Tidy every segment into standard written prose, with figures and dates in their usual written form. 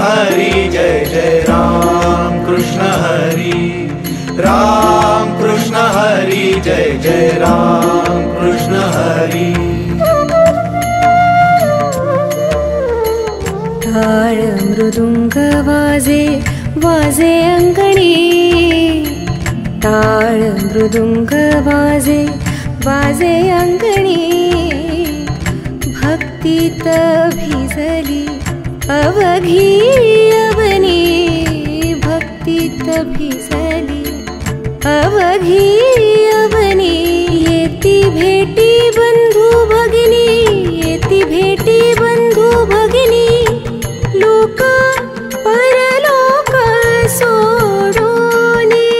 हरि जय जय राम कृष्ण हरि, राम कृष्ण हरि जय जय राम कृष्ण हरि। टाळ मृदुंग वाजे वाजे अंगणी, टाळ मृदुंग वाजे वाजे अंगणी, भक्तीत भिजली अवघी अवनी, भक्तीत भिजली अवघी अवनी। येती भेटी बंधू भगिनी, येती भेटी बंधू भगिनी, लोक परलोक सोडोनी,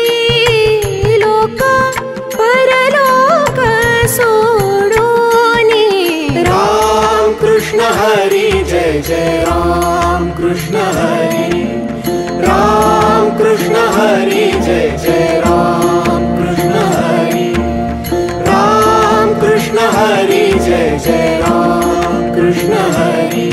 लोक परलोक सोडोनी। राम कृष्ण हरि जय जय राम कृष्ण हरि, राम कृष्ण हरि जय जय राम कृष्ण हरि, राम कृष्ण हरि जय जय राम कृष्ण हरि।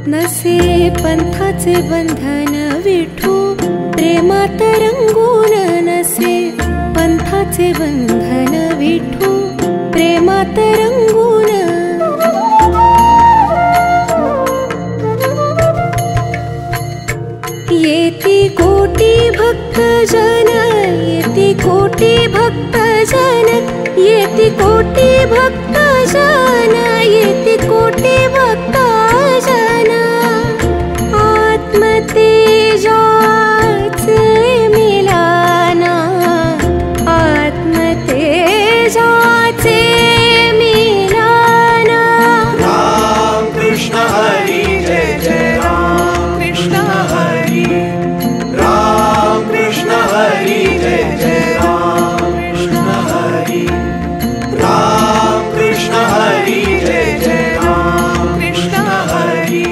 नसे पंथाचे बंधन विठू प्रेमात रंगून, नसे पंथाचे बंधन विठू प्रेमात रंगून। येती कोटी भक्त जन, येती कोटी भक्त जन, येती कोटी भक्त जन, येती कोटी भक्त जन। आत्मतेजाचे मिलाना, आत्मतेजाचे मिलाना। राम कृष्ण हरि जय जय राम कृष्ण हरि, राम कृष्ण हरि जय जय राम कृष्ण हरि, राम कृष्ण हरि जय जय राम कृष्ण हरि।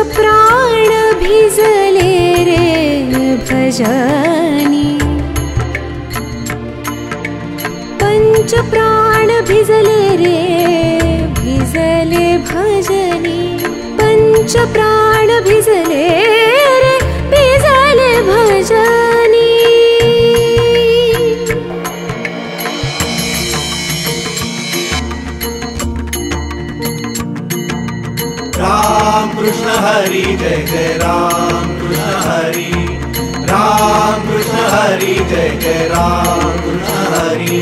प्राण भिजले रे भजनी, पंच प्राण भिजले रे भिजले भजनी, पंच प्राण भिजले रे भिजले भजनी। राम कृष्ण हरि जय जय राम कृष्ण हरि, राम कृष्ण हरि जय जय राम कृष्ण हरि।